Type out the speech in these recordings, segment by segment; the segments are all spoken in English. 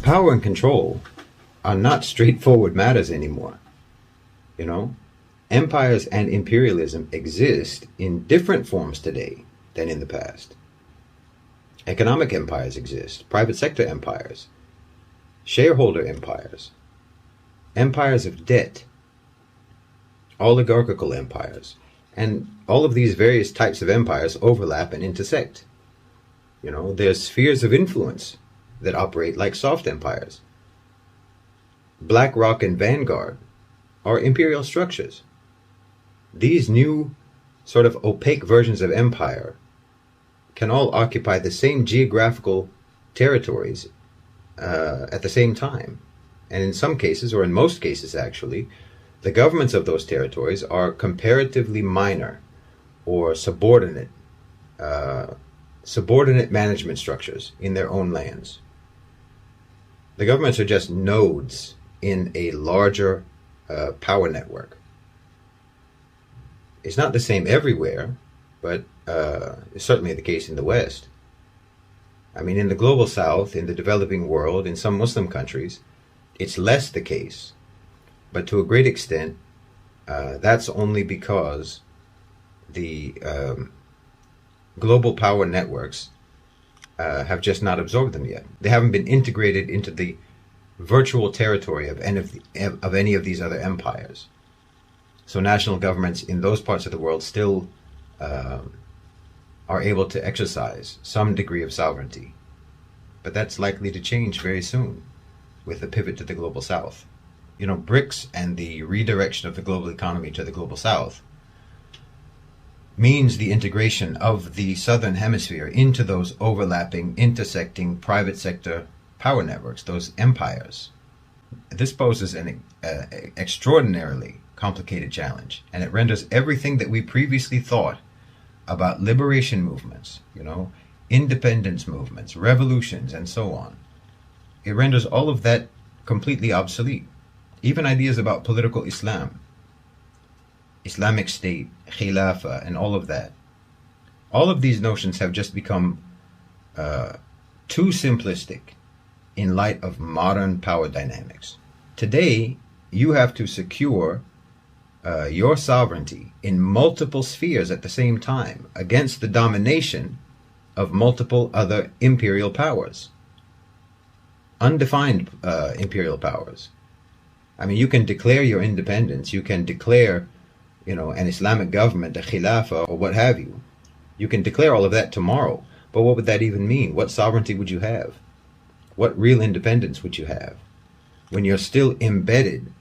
power and control are not straightforward matters anymore. You know, empires and imperialism exist in different forms today than in the past. Economic empires exist, private sector empires, shareholder empires, empires of debt, oligarchical empires, and all of these various types of empires overlap and intersect. You know, there's spheres of influence that operate like soft empires. BlackRock and Vanguard are imperial structures. These new sort of opaque versions of empire can all occupy the same geographical territories at the same time. And in some cases, or in most cases actually, the governments of those territories are comparatively minor or subordinate management structures in their own lands. The governments are just nodes in a larger power network. It's not the same everywhere, but it's certainly the case in the West. I mean, in the global South, in the developing world, in some Muslim countries, it's less the case. But to a great extent, that's only because the global power networks have just not absorbed them yet. They haven't been integrated into the virtual territory of any of these other empires. So national governments in those parts of the world still are able to exercise some degree of sovereignty. But that's likely to change very soon with the pivot to the global South. You know, BRICS and the redirection of the global economy to the global South means the integration of the Southern Hemisphere into those overlapping, intersecting private sector power networks, those empires. This poses an extraordinarily complicated challenge, and it renders everything that we previously thought about liberation movements, you know, independence movements, revolutions, and so on. It renders all of that completely obsolete. Even ideas about political Islam, Islamic State, Khilafah, and all of that. All of these notions have just become too simplistic in light of modern power dynamics. Today, you have to secure your sovereignty in multiple spheres at the same time against the domination of multiple other imperial powers. Undefined imperial powers. I mean, you can declare your independence, you can declare, you know, an Islamic government, a Khilafah, or what have you. You can declare all of that tomorrow, but what would that even mean? What sovereignty would you have? What real independence would you have when you're still embedded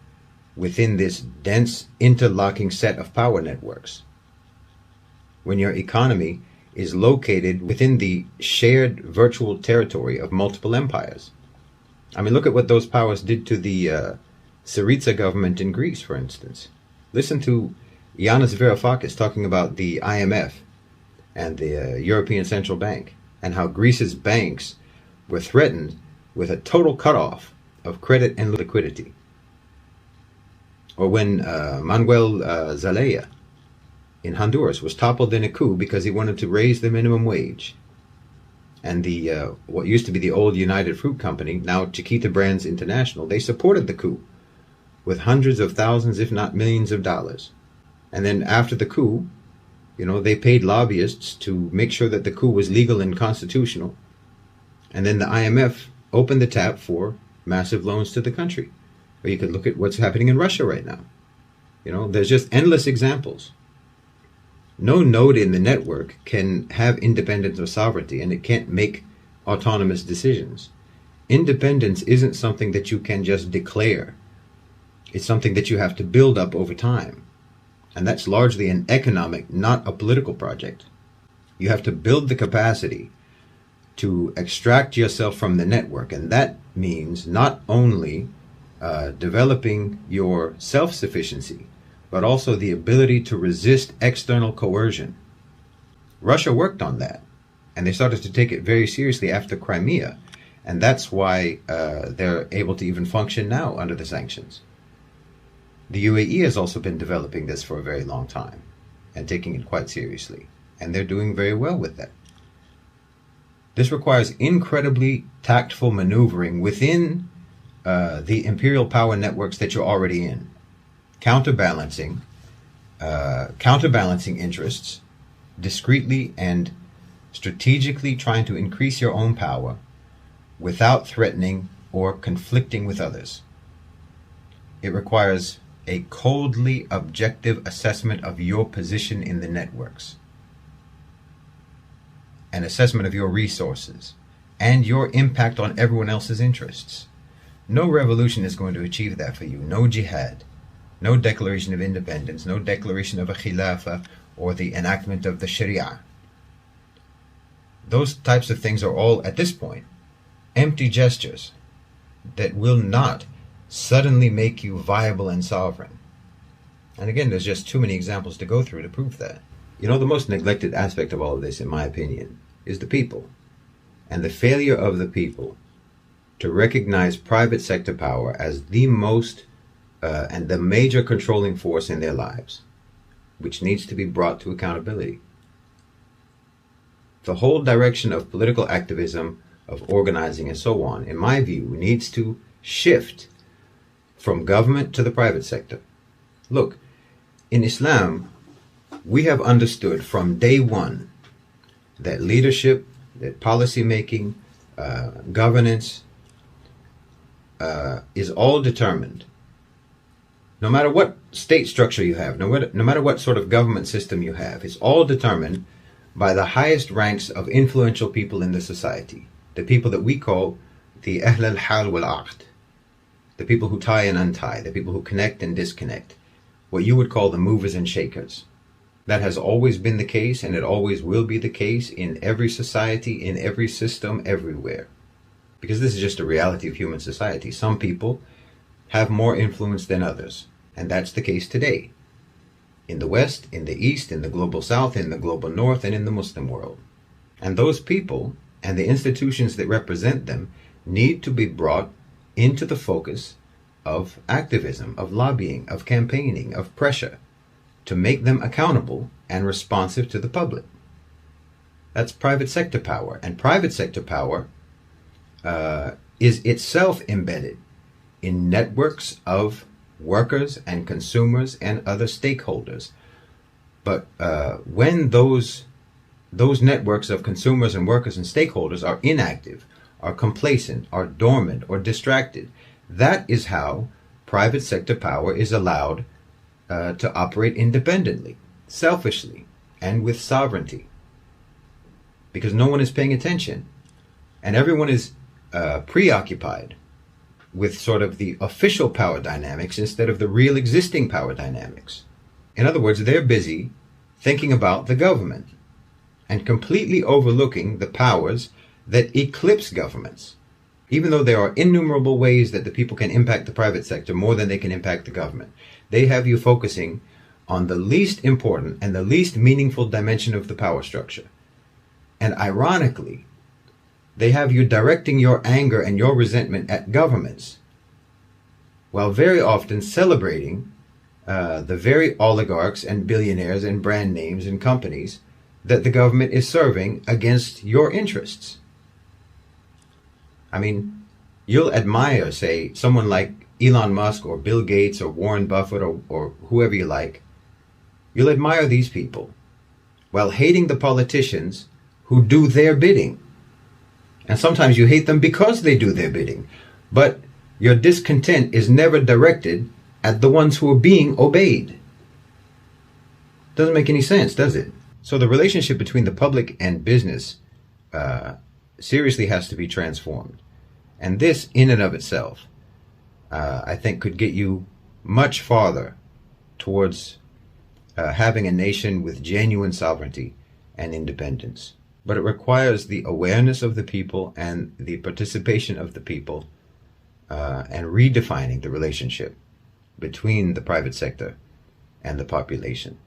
within this dense, interlocking set of power networks? When your economy is located within the shared virtual territory of multiple empires. I mean, look at what those powers did to the Syriza government in Greece, for instance. Listen to Yanis Varoufakis talking about the IMF and the European Central Bank, and how Greece's banks were threatened with a total cutoff of credit and liquidity. Or when Manuel Zelaya in Honduras was toppled in a coup because he wanted to raise the minimum wage. And the what used to be the old United Fruit Company, now Chiquita Brands International, they supported the coup with hundreds of thousands, if not millions of dollars. And then after the coup, you know, they paid lobbyists to make sure that the coup was legal and constitutional. And then the IMF opened the tap for massive loans to the country. Or you could look at what's happening in Russia right now. You know, there's just endless examples. No node in the network can have independence or sovereignty, and it can't make autonomous decisions. Independence isn't something that you can just declare. It's something that you have to build up over time. And that's largely an economic, not a political project. You have to build the capacity to extract yourself from the network, and that means not only developing your self-sufficiency, but also the ability to resist external coercion. Russia worked on that, and they started to take it very seriously after Crimea, and that's why they're able to even function now under the sanctions. The UAE has also been developing this for a very long time and taking it quite seriously, and they're doing very well with that. This requires incredibly tactful maneuvering within the imperial power networks that you're already in, counterbalancing interests, discreetly and strategically trying to increase your own power without threatening or conflicting with others. It requires a coldly objective assessment of your position in the networks, an assessment of your resources, and your impact on everyone else's interests. No revolution is going to achieve that for you. No jihad, no declaration of independence, no declaration of a khilafah or the enactment of the sharia. Those types of things are all, at this point, empty gestures that will not suddenly make you viable and sovereign. And again, there's just too many examples to go through to prove that. You know, the most neglected aspect of all of this, in my opinion, is the people, and the failure of the people to recognize private sector power as the most and the major controlling force in their lives, which needs to be brought to accountability. The whole direction of political activism, of organizing and so on, in my view, needs to shift from government to the private sector. Look, in Islam, we have understood from day one that leadership, that policy making, governance is all determined. No matter what state structure you have, no matter what sort of government system you have, it's all determined by the highest ranks of influential people in the society. The people that we call the Ahl al-Hal wal-Aqd. The people who tie and untie, the people who connect and disconnect. What you would call the movers and shakers. That has always been the case, and it always will be the case in every society, in every system, everywhere. Because this is just a reality of human society. Some people have more influence than others, and that's the case today. In the West, in the East, in the global South, in the global North, and in the Muslim world. And those people and the institutions that represent them need to be brought into the focus of activism, of lobbying, of campaigning, of pressure, to make them accountable and responsive to the public. That's private sector power. And private sector power is itself embedded in networks of workers and consumers and other stakeholders. But when those networks of consumers and workers and stakeholders are inactive, are complacent, are dormant, or distracted, that is how private sector power is allowed to operate independently, selfishly, and with sovereignty. Because no one is paying attention, and everyone is preoccupied with sort of the official power dynamics instead of the real existing power dynamics. In other words, they're busy thinking about the government and completely overlooking the powers that eclipse governments. Even though there are innumerable ways that the people can impact the private sector more than they can impact the government, they have you focusing on the least important and the least meaningful dimension of the power structure. And ironically, they have you directing your anger and your resentment at governments, while very often celebrating the very oligarchs and billionaires and brand names and companies that the government is serving against your interests. I mean, you'll admire, say, someone like Elon Musk or Bill Gates or Warren Buffett or whoever you like. You'll admire these people while hating the politicians who do their bidding. And sometimes you hate them because they do their bidding. But your discontent is never directed at the ones who are being obeyed. Doesn't make any sense, does it? So the relationship between the public and business seriously has to be transformed. And this, in and of itself, I think could get you much farther towards having a nation with genuine sovereignty and independence. But it requires the awareness of the people and the participation of the people and redefining the relationship between the private sector and the population.